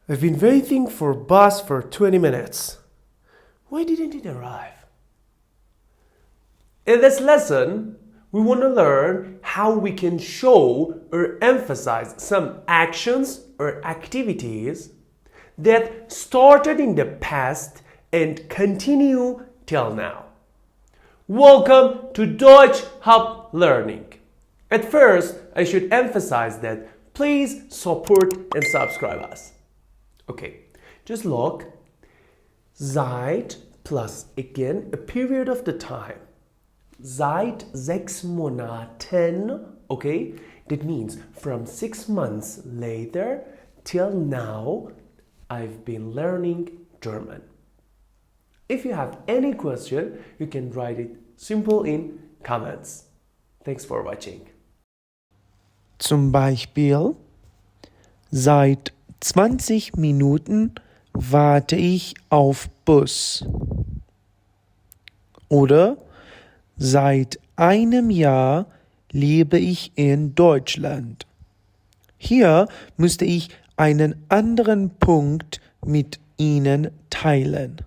I've been waiting for bus for 20 minutes. Why didn't it arrive? In this lesson, we want to learn how we can show or emphasize some actions or activities that started in the past and continue till now. Welcome to Deutsch Hub Learning. At first, I should emphasize that please support and subscribe us. Okay, just look. Seit plus again a period of the time. Seit 6 Monaten, okay? That means from 6 months later till now, I've been learning German. If you have any question, you can write it simple in comments. Thanks for watching. Zum Beispiel, seit 20 Minuten warte ich auf Bus. Oder seit einem Jahr lebe ich in Deutschland. Hier müsste ich einen anderen Punkt mit Ihnen teilen.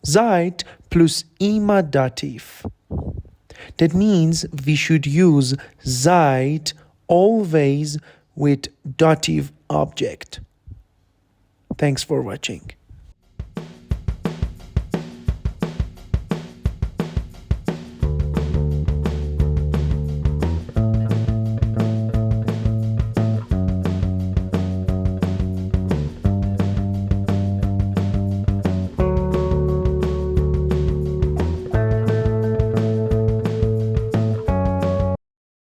Seit plus Imadativ. That means we should use seit always with dative object. Thanks for watching.